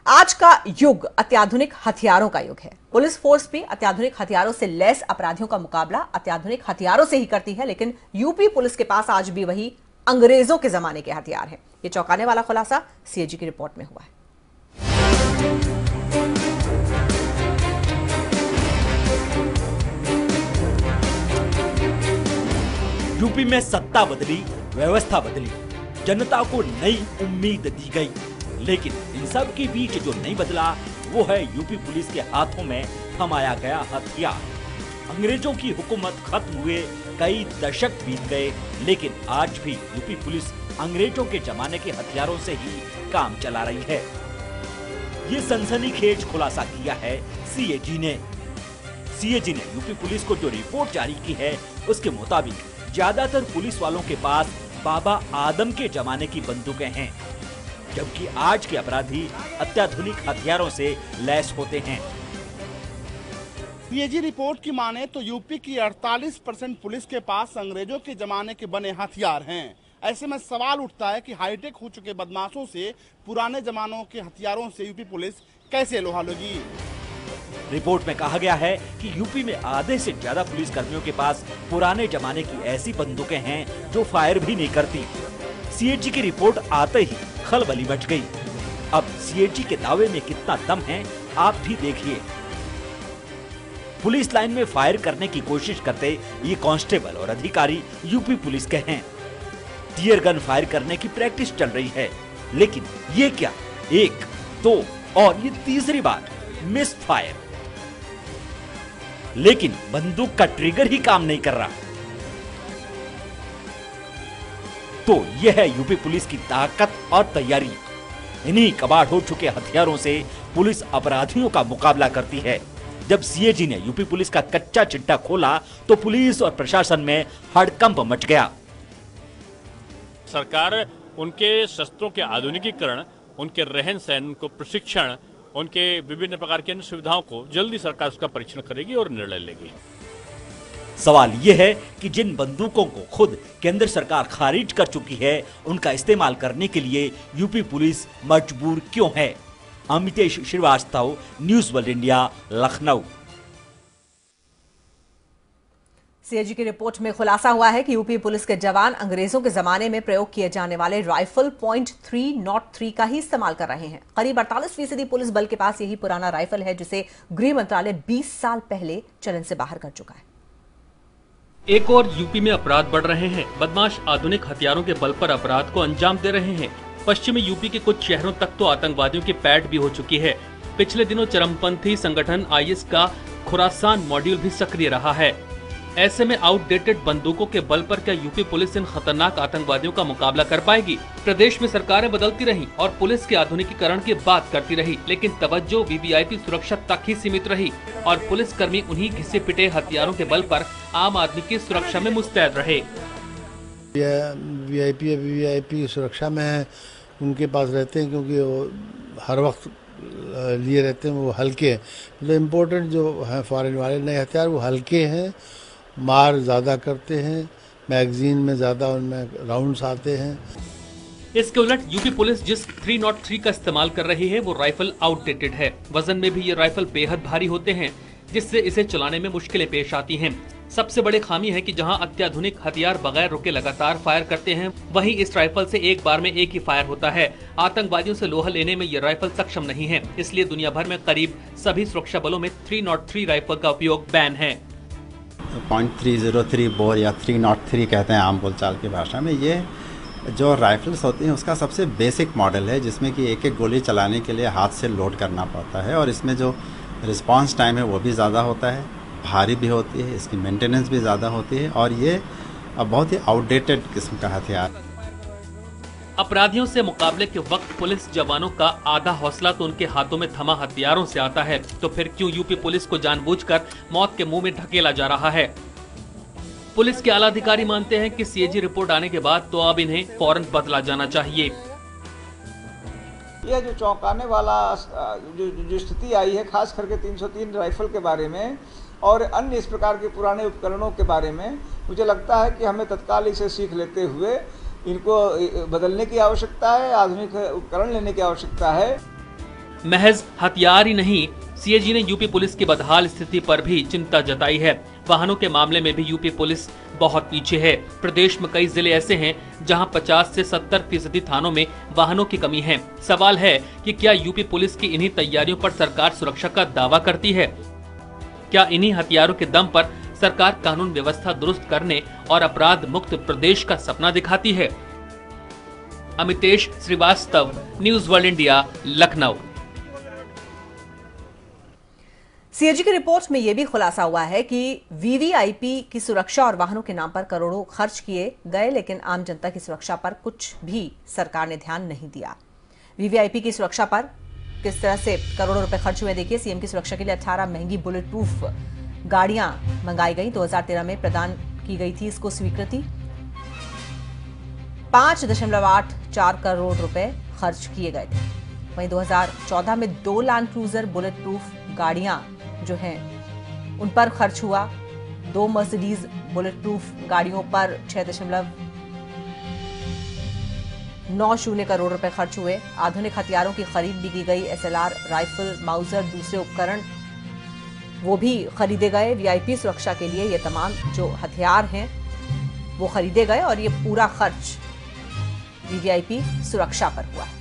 आज का युग अत्याधुनिक हथियारों का युग है। पुलिस फोर्स भी अत्याधुनिक हथियारों से लैस अपराधियों का मुकाबला अत्याधुनिक हथियारों से ही करती है, लेकिन यूपी पुलिस के पास आज भी वही अंग्रेजों के जमाने के हथियार हैं। ये चौंकाने वाला खुलासा सीएजी की रिपोर्ट में हुआ है। यूपी में सत्ता बदली, व्यवस्था बदली, जनता को नई उम्मीद दी गई, लेकिन इन सब के बीच जो नहीं बदला वो है यूपी पुलिस के हाथों में थमाया गया हथियार। अंग्रेजों की हुकूमत खत्म हुए कई दशक बीत गए, लेकिन आज भी यूपी पुलिस अंग्रेजों के जमाने के हथियारों से ही काम चला रही है। ये सनसनीखेज खुलासा किया है सीएजी ने। सीएजी ने यूपी पुलिस को जो रिपोर्ट जारी की है उसके मुताबिक ज्यादातर पुलिस वालों के पास बाबा आदम के जमाने की बंदूकें हैं, जबकि आज के अपराधी अत्याधुनिक हथियारों से लैस होते हैं। सीएजी रिपोर्ट की माने तो यूपी की 48% पुलिस के पास अंग्रेजों के जमाने के बने हथियार हैं। ऐसे में सवाल उठता है कि हाईटेक हो चुके बदमाशों से पुराने जमानों के हथियारों से यूपी पुलिस कैसे लोहा लगी। रिपोर्ट में कहा गया है कि यूपी में आधे से ज्यादा पुलिस कर्मियों के पास पुराने जमाने की ऐसी बंदूकें हैं जो फायर भी नहीं करती। सीएजी की रिपोर्ट आते ही खलबली मच गई। अब सीएजी के दावे में कितना दम है आप भी देखिए। पुलिस लाइन में फायर करने की कोशिश करते ये कांस्टेबल और अधिकारी यूपी पुलिस के हैं। टीयर गन फायर करने की प्रैक्टिस चल रही है, लेकिन ये क्या, एक, दो और ये तीसरी बार मिस फायर। लेकिन बंदूक का ट्रिगर ही काम नहीं कर रहा। तो यह है यूपी पुलिस की ताकत और तैयारी। इन्हीं कबाड़ हो चुके हथियारों से पुलिस अपराधियों का मुकाबला करती है। जब सीएजी ने यूपी पुलिस का कच्चा चिट्ठा खोला तो पुलिस और प्रशासन में हड़कंप मच गया। सरकार उनके शस्त्रों के आधुनिकीकरण, उनके रहन सहन को प्रशिक्षण, उनके विभिन्न प्रकार की अन्य सुविधाओं को जल्दी सरकार उसका परीक्षण करेगी और निर्णय लेगी। सवाल यह है कि जिन बंदूकों को खुद केंद्र सरकार खारिज कर चुकी है, उनका इस्तेमाल करने के लिए यूपी पुलिस मजबूर क्यों है? Amitesh Srivastava, news world India, Lucknow. CAG की रिपोर्ट में खुलासा हुआ है कि यूपी पुलिस के जवान अंग्रेजों के जमाने में प्रयोग किए जाने वाले राइफल .303 का ही इस्तेमाल कर रहे हैं। करीब 48% पुलिस बल के पास यही पुराना राइफल है, जिसे गृह मंत्रालय 20 साल पहले चलन से बाहर कर चुका है। एक और यूपी में अपराध बढ़ रहे हैं। बदमाश आधुनिक हथियारों के बल पर अपराध को अंजाम दे रहे हैं। पश्चिमी यूपी के कुछ शहरों तक तो आतंकवादियों की पैठ भी हो चुकी है। पिछले दिनों चरमपंथी संगठन आईएस का खुरासान मॉड्यूल भी सक्रिय रहा है। ऐसे में आउटडेटेड बंदूकों के बल पर क्या यूपी पुलिस इन खतरनाक आतंकवादियों का मुकाबला कर पाएगी? प्रदेश में सरकारें बदलती रहीं और पुलिस के आधुनिकीकरण की बात करती रही, लेकिन तवज्जो वीवीआईपी सुरक्षा तक ही सीमित रही और पुलिस कर्मी उन्हीं घिसे पिटे हथियारों के बल पर आम आदमी की सुरक्षा में मुस्तैद रहे। वीवीआईपी सुरक्षा में उनके पास रहते हैं, क्योंकि वो हर वक्त लिए रहते हैं, वो हल्के हैं। मतलब इम्पोर्टेंट जो है फॉरेन वाले नए हथियार वो हल्के हैं, मार ज़्यादा करते हैं, मैगजीन में ज़्यादा उनमें राउंड्स आते हैं। इसके उलट यूपी पुलिस जिस 303 का इस्तेमाल कर रही है वो राइफल आउटडेटेड है। वजन में भी ये राइफल बेहद भारी होते हैं, जिससे इसे चलाने में मुश्किलें पेश आती हैं। सबसे बड़ी खामी है कि जहां अत्याधुनिक हथियार बगैर रुके लगातार फायर करते हैं, वहीं इस राइफल से एक बार में एक ही फायर होता है। आतंकवादियों से लोहा लेने में ये राइफल सक्षम नहीं है, इसलिए दुनिया भर में करीब सभी सुरक्षा बलों में 303 राइफल का उपयोग बैन है। .303 बोर या 303 कहते हैं आम बोलचाल की भाषा में। ये जो राइफल्स होती हैं उसका सबसे बेसिक मॉडल है, जिसमें कि एक एक गोली चलाने के लिए हाथ से लोड करना पड़ता है और इसमें जो रिस्पांस टाइम है वो भी ज़्यादा होता है, भारी भी होती है, इसकी मेंटेनेंस भी ज़्यादा होती है और ये बहुत ही आउटडेटेड किस्म का हथियार। अपराधियों से मुकाबले के वक्त पुलिस जवानों का आधा हौसला तो उनके हाथों में थमा हथियारों से आता है, तो फिर क्यों यूपी पुलिस को जानबूझकर मौत के मुंह में ढकेला जा रहा है? पुलिस के आला अधिकारी मानते हैं कि सीएजी रिपोर्ट आने के बाद तो अब इन्हें फौरन बदला जाना चाहिए। यह जो चौंकाने वाला जो स्थिति आई है, खास करके 303 राइफल के बारे में और अन्य इस प्रकार के पुराने उपकरणों के बारे में, मुझे लगता है कि हमें तत्काल इसे सीख लेते हुए इनको बदलने की आवश्यकता है, आधुनिक उपकरण लेने की आवश्यकता है। महज हथियार ही नहीं, सीएजी ने यूपी पुलिस की बदहाल स्थिति पर भी चिंता जताई है। वाहनों के मामले में भी यूपी पुलिस बहुत पीछे है। प्रदेश में कई जिले ऐसे हैं जहां 50 से 70% थानों में वाहनों की कमी है। सवाल है कि क्या यूपी पुलिस की इन्हीं तैयारियों पर सरकार सुरक्षा का दावा करती है? क्या इन्हीं हथियारों के दम पर सरकार कानून व्यवस्था दुरुस्त करने और अपराध मुक्त प्रदेश का सपना दिखाती है? Amitesh Srivastava, news world India, Lucknow. CAG की रिपोर्ट में यह भी खुलासा हुआ है कि वीवीआईपी की सुरक्षा और वाहनों के नाम पर करोड़ों खर्च किए गए, लेकिन आम जनता की सुरक्षा पर कुछ भी सरकार ने ध्यान नहीं दिया। वीवीआईपी की सुरक्षा पर किस तरह से करोड़ों रुपए खर्च हुए, देखिए। सीएम की सुरक्षा के लिए 18 महंगी बुलेट प्रूफ गाड़ियां मंगाई गई। 2013 में प्रदान की गई थी इसको स्वीकृति। 5.84 करोड़ रुपए खर्च किए गए थे। वहीं 2014 में 2 लैंड क्रूजर बुलेट प्रूफ गाड़ियां जो हैं उन पर खर्च हुआ। 2 मर्सिडीज बुलेट प्रूफ गाड़ियों पर 6.90 करोड़ रुपए खर्च हुए। आधुनिक हथियारों की खरीद भी की गई। एसएलआर राइफल, माउजर, दूसरे उपकरण वो भी खरीदे गए। वीआईपी सुरक्षा के लिए ये तमाम जो हथियार हैं वो खरीदे गए और ये पूरा खर्च वीवीआईपी सुरक्षा पर हुआ है।